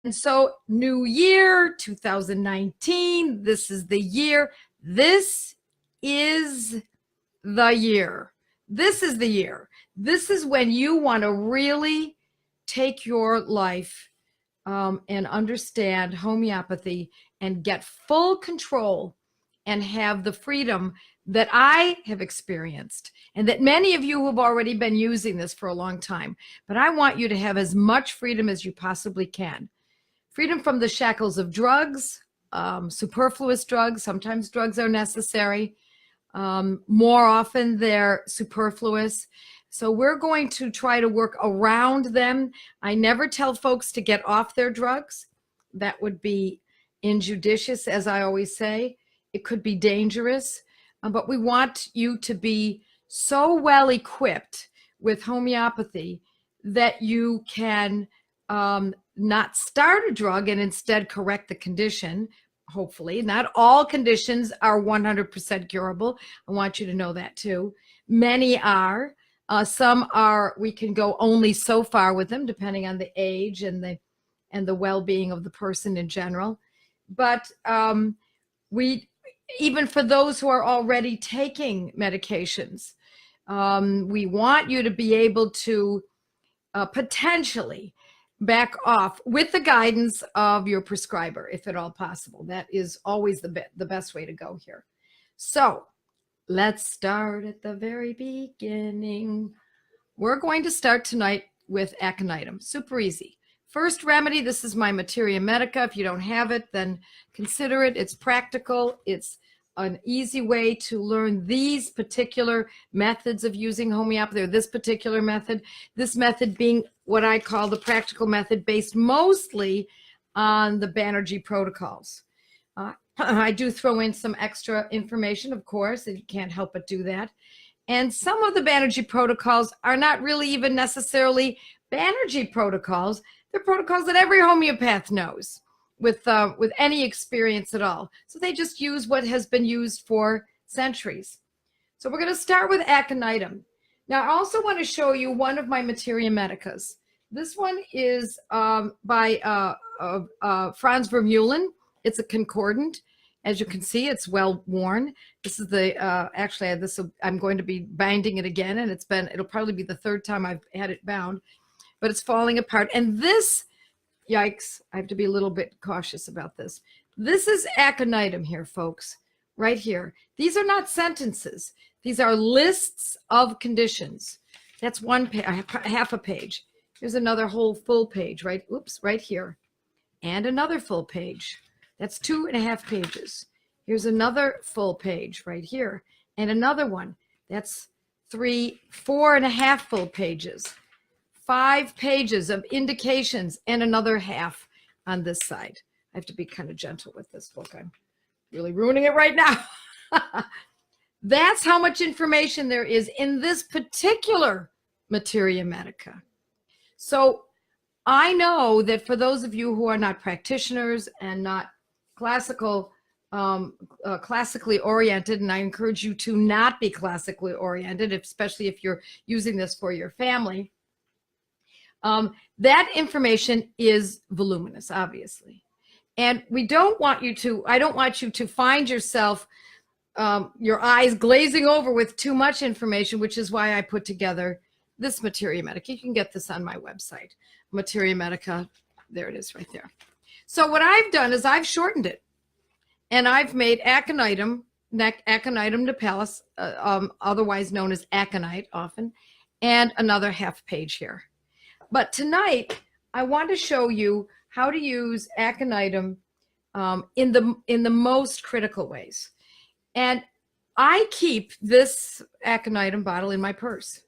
And so, new year, 2019, this is the year. This is the year. This is the year. This is when you want to really take your life and understand homeopathy and get full control and have the freedom that I have experienced and that many of you have already been using this for a long time. But I want you to have as much freedom as you possibly can. Freedom from the shackles of drugs, superfluous drugs. Sometimes drugs are necessary. More often they're superfluous. So we're going to try to work around them. I never tell folks to get off their drugs. That would be injudicious, as I always say. It could be dangerous, but we want you to be so well equipped with homeopathy that you can not start a drug and instead correct the condition. Hopefully, not all conditions are 100% curable. I want you to know that too. Many are. Some are. We can go only so far with them, depending on the age and the well-being of the person in general. But we, even for those who are already taking medications, we want you to be able to potentially back off with the guidance of your prescriber, if at all possible. That is always the best way to go here. So let's start at the very beginning. We're going to start tonight with aconitum. Super easy. First remedy, this is my Materia Medica. If you don't have it, then consider it. It's practical. It's an easy way to learn these particular methods of using homeopathy, or this particular method. This method being what I call the practical method, based mostly on the Banerjee protocols. I do throw in some extra information, of course, and you can't help but do that. And some of the Banerjee protocols are not really even necessarily Banerjee protocols. They're protocols that every homeopath knows with any experience at all. So they just use what has been used for centuries. So we're going to start with aconitum. Now, I also want to show you one of my Materia Medicas. This one is by Franz Vermeulen. It's a concordant. As you can see, it's well worn. This is the actually I'm going to be binding it again, and it'll probably be the third time I've had it bound, but it's falling apart. And this, yikes, I have to be a little bit cautious about this. This is aconitum here, folks, right here. These are not sentences. These are lists of conditions. That's one page, half a page. Here's another whole full page, right? Oops, right here. And another full page. That's 2.5 pages. Here's another full page right here. And another one. That's 4.5 full pages. 5 pages of indications and another half on this side. I have to be kind of gentle with this book. I'm really ruining it right now. That's how much information there is in this particular Materia Medica. So I know that for those of you who are not practitioners and not classically oriented, and I encourage you to not be classically oriented, especially if you're using this for your family, that information is voluminous, obviously. And I don't want you to find yourself, your eyes glazing over with too much information, which is why I put together this Materia Medica. You can get this on my website, Materia Medica. There it is right there. So what I've done is I've shortened it, and I've made aconitum napellus, otherwise known as aconite often, and another half page here. But tonight, I want to show you how to use aconitum in the most critical ways. And I keep this aconitum bottle in my purse.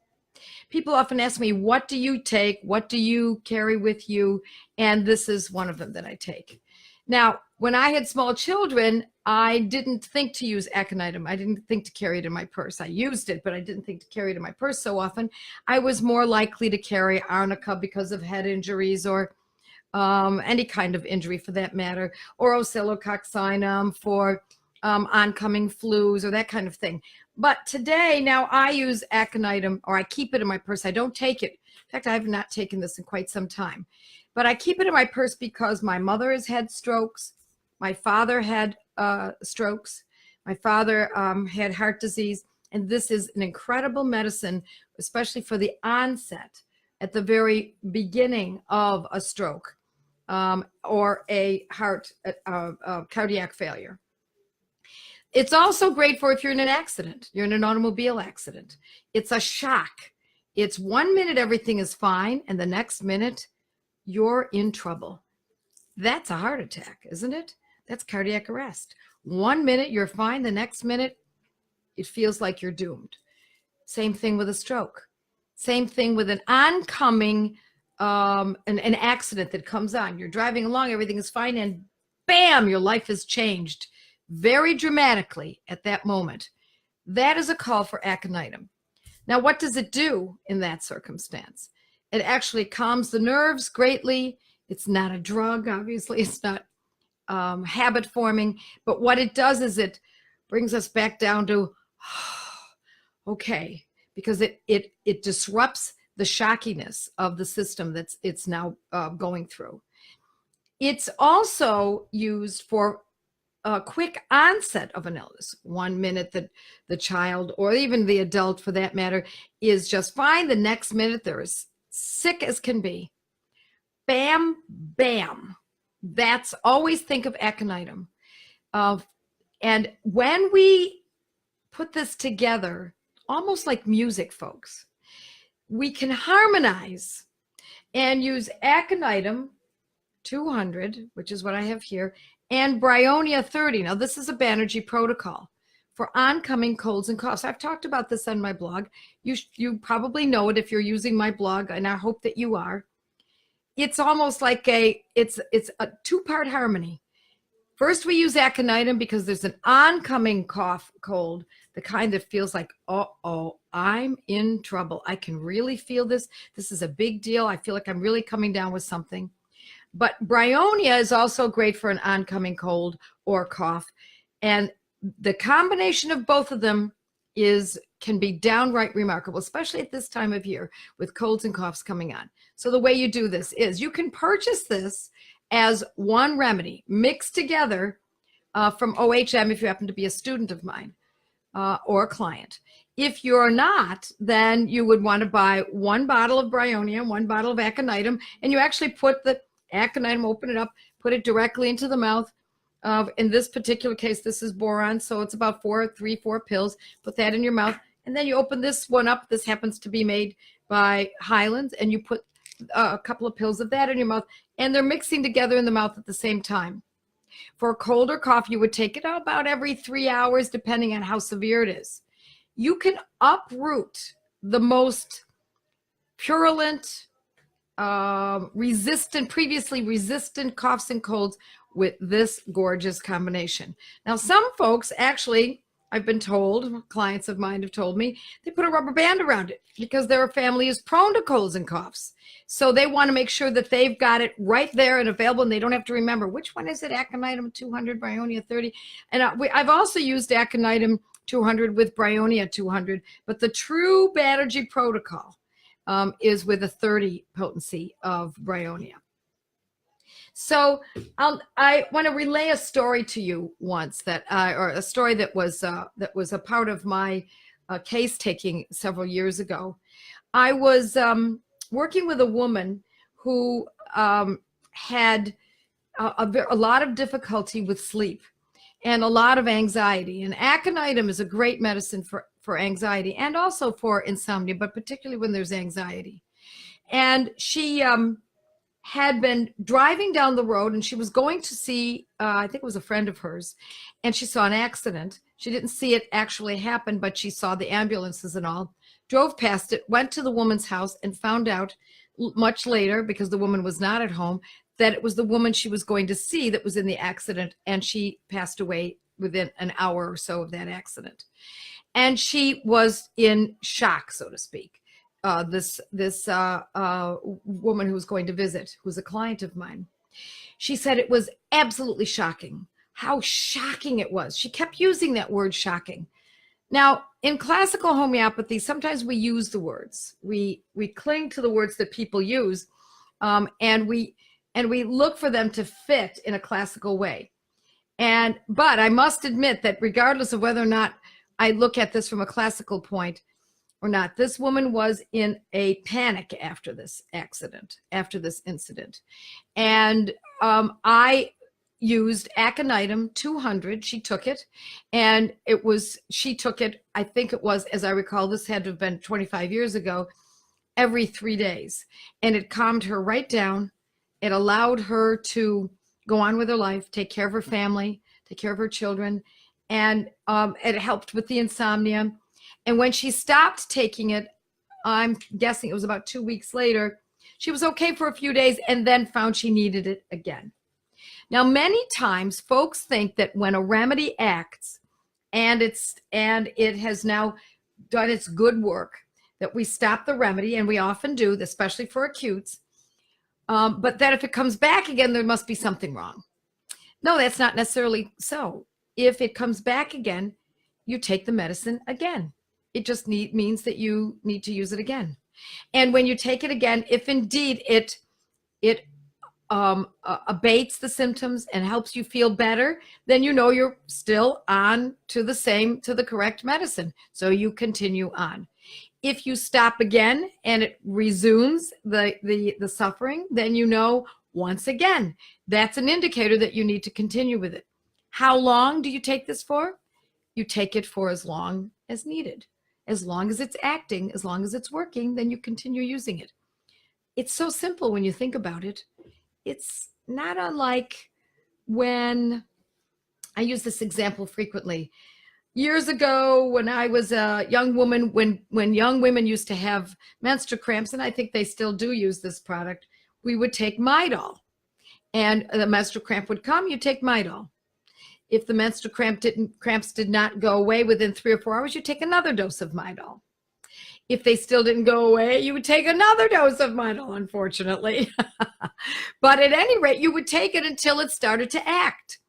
People often ask me, what do you take? What do you carry with you? And this is one of them that I take. Now, when I had small children, I didn't think to use aconitum. I didn't think to carry it in my purse. I used it, but I didn't think to carry it in my purse so often. I was more likely to carry arnica because of head injuries or any kind of injury for that matter, or oscillococcinum for oncoming flus or that kind of thing. But today, now I use aconitum, or I keep it in my purse. I don't take it. In fact, I have not taken this in quite some time. but I keep it in my purse because my mother has had strokes. My father had strokes. My father had heart disease. And this is an incredible medicine, especially for the onset at the very beginning of a stroke or a cardiac failure. It's also great for if you're in an accident, you're in an automobile accident. It's a shock. It's 1 minute everything is fine, and the next minute you're in trouble. That's a heart attack, isn't it? That's cardiac arrest. 1 minute you're fine, the next minute it feels like you're doomed. Same thing with a stroke. Same thing with an oncoming, an accident that comes on. You're driving along, everything is fine, and bam, your life has changed very dramatically at that moment. That is a call for aconitum. Now, what does it do in that circumstance? It actually calms the nerves greatly. It's not a drug, obviously. It's not habit forming. But what it does is it brings us back down to, okay, because it disrupts the shockiness of the system that's it's now going through. It's also used for a quick onset of an illness. 1 minute that the child, or even the adult for that matter, is just fine. The next minute they're as sick as can be. Bam, bam. That's always think of aconitum. And when we put this together, almost like music, folks, we can harmonize and use aconitum 200, which is what I have here, and Bryonia 30. Now, this is a Banerjee protocol for oncoming colds and coughs. I've talked about this on my blog. You probably know it if you're using my blog, and I hope that you are. It's almost like it's a two-part harmony. First, we use aconitum because there's an oncoming cough, cold, the kind that feels like, uh-oh, I'm in trouble. I can really feel this. This is a big deal. I feel like I'm really coming down with something. But Bryonia is also great for an oncoming cold or cough. And the combination of both of them can be downright remarkable, especially at this time of year with colds and coughs coming on. So the way you do this is you can purchase this as one remedy mixed together from OHM if you happen to be a student of mine or a client. If you're not, then you would want to buy 1 bottle of Bryonia, 1 bottle of aconitum, and you actually put the aconitum, open it up, put it directly into the mouth. In this particular case, this is boron, so it's about 4 pills. Put that in your mouth, and then you open this one up. This happens to be made by Highlands, and you put a couple of pills of that in your mouth, and they're mixing together in the mouth at the same time. For a cold or cough, you would take it about every 3 hours, depending on how severe it is. You can uproot the most purulent, previously resistant coughs and colds with this gorgeous combination. Now, some folks actually, I've been told, clients of mine have told me, they put a rubber band around it because their family is prone to colds and coughs. So they want to make sure that they've got it right there and available, and they don't have to remember which one is it, aconitum 200, Bryonia 30. And I've also used aconitum 200 with Bryonia 200, but the true Banerjee protocol is with a 30 potency of Bryonia. So I want to relay a story to you once or a story that was a part of my case taking several years ago. I was working with a woman who had a lot of difficulty with sleep and a lot of anxiety. And aconitum is a great medicine for anxiety and also for insomnia, but particularly when there's anxiety. And she had been driving down the road, and she was going to see, I think it was a friend of hers, and she saw an accident. She didn't see it actually happen, but she saw the ambulances and all, drove past it, went to the woman's house, and found out much later, because the woman was not at home, that it was the woman she was going to see that was in the accident, and she passed away within an hour or so of that accident. And she was in shock, so to speak. This woman who was going to visit, who was a client of mine, she said it was absolutely shocking, how shocking it was. She kept using that word shocking. Now, in classical homeopathy, sometimes we use the words. We cling to the words that people use. and we look for them to fit in a classical way. But I must admit that regardless of whether or not I look at this from a classical point or not, this woman was in a panic after this accident, after this incident. And I used aconitum 200. She took it, and she took it, I think it was, as I recall, this had to have been 25 years ago, every 3 days. And it calmed her right down. It allowed her to go on with her life, take care of her family, take care of her children. And it helped with the insomnia. And when she stopped taking it, I'm guessing it was about 2 weeks later, she was okay for a few days and then found she needed it again. Now, many times folks think that when a remedy acts and it has now done its good work, that we stop the remedy, and we often do, especially for acutes, but that if it comes back again, there must be something wrong. No, that's not necessarily so. If it comes back again, you take the medicine again. It just means that you need to use it again. And when you take it again, if indeed it abates the symptoms and helps you feel better, then you know you're still on to the correct medicine. So you continue on. If you stop again and it resumes the suffering, then you know once again, that's an indicator that you need to continue with it. How long do you take this for? You take it for as long as needed. As long as it's acting, as long as it's working, then you continue using it. It's so simple when you think about it. It's not unlike when I use this example frequently. Years ago, when I was a young woman, when young women used to have menstrual cramps, and I think they still do use this product, we would take Midol. And the menstrual cramp would come, you take Midol. If the menstrual cramps did not go away within 3 or 4 hours, you take another dose of Midol. If they still didn't go away, you would take another dose of Midol, unfortunately. But at any rate, you would take it until it started to act.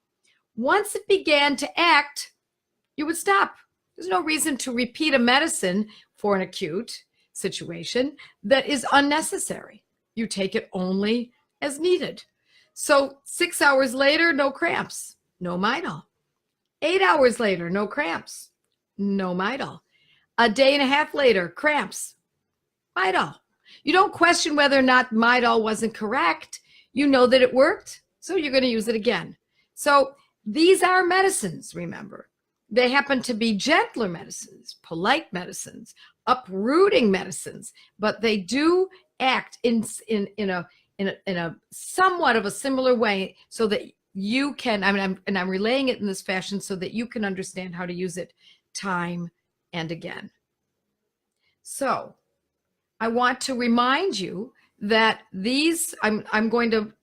Once it began to act, you would stop. There's no reason to repeat a medicine for an acute situation that is unnecessary. You take it only as needed. So 6 hours later, no cramps, no Midol. 8 hours later, no cramps, no Midol. A day and a half later, cramps, Midol. You don't question whether or not Midol wasn't correct. You know that it worked, so you're going to use it again. So these are medicines, remember. They happen to be gentler medicines, polite medicines, uprooting medicines, but they do act in a somewhat of a similar way so that you can, I'm relaying it in this fashion so that you can understand how to use it time and again. So I want to remind you that these, I'm going to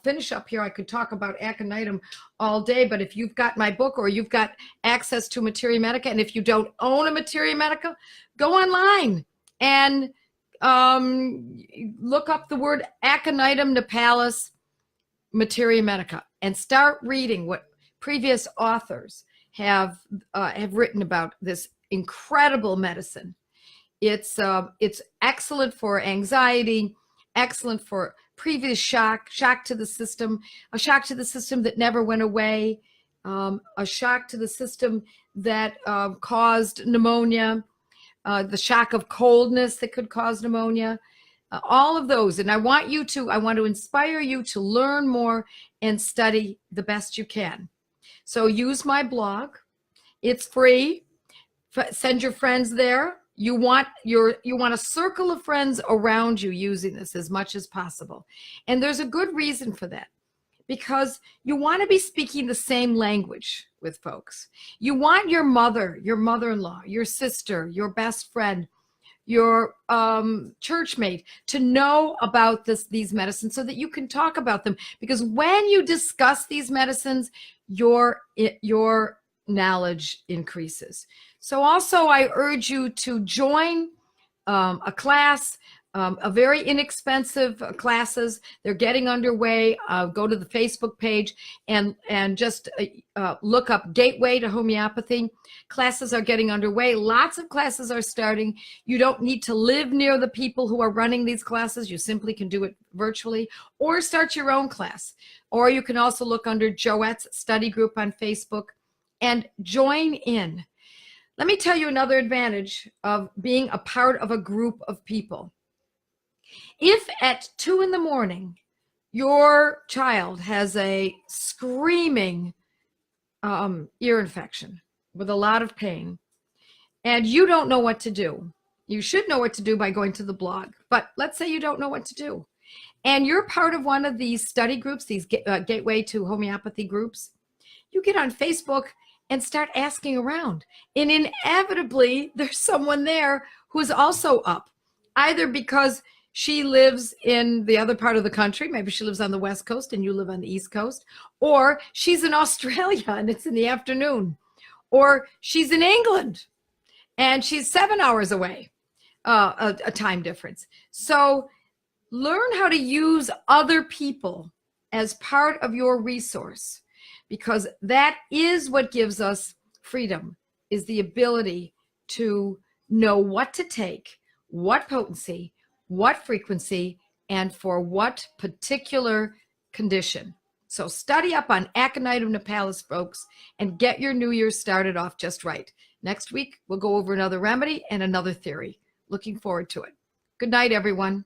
finish up here. I could talk about aconitum all day, but if you've got my book or you've got access to Materia Medica, and if you don't own a Materia Medica, go online and look up the word aconitum nipalis Materia Medica and start reading what previous authors have written about this incredible medicine. It's excellent for anxiety, excellent for previous shock to the system, a shock to the system that never went away, a shock to the system that caused pneumonia, the shock of coldness that could cause pneumonia, all of those. And I want to inspire you to learn more and study the best you can. So use my blog. It's free. Send your friends there. You want a circle of friends around you using this as much as possible. And there's a good reason for that, because you want to be speaking the same language with folks. You want your mother, your mother-in-law, your sister, your best friend, your church mate to know about these medicines so that you can talk about them. Because when you discuss these medicines, your knowledge increases. So also I urge you to join a class A very inexpensive classes. They're getting underway. Go to the Facebook page and just look up Gateway to Homeopathy. Classes are getting underway. Lots of classes are starting. You don't need to live near the people who are running these classes. You simply can do it virtually or start your own class. Or you can also look under Joette's study group on Facebook and join in. Let me tell you another advantage of being a part of a group of people. If at 2 a.m. your child has a screaming ear infection with a lot of pain, and you don't know what to do, you should know what to do by going to the blog. But let's say you don't know what to do, and you're part of one of these study groups, these Gateway to Homeopathy groups. You get on Facebook and start asking around, and inevitably there's someone there who's also up, either because she lives in the other part of the country. Maybe she lives on the West Coast and you live on the East Coast. Or she's in Australia and it's in the afternoon. Or she's in England and she's 7 hours away, a time difference. So learn how to use other people as part of your resource, because that is what gives us freedom, is the ability to know what to take, what potency, what frequency, and for what particular condition. So study up on Aconite of Nepalus, folks, and get your New Year started off just right. Next week, we'll go over another remedy and another theory. Looking forward to it. Good night, everyone.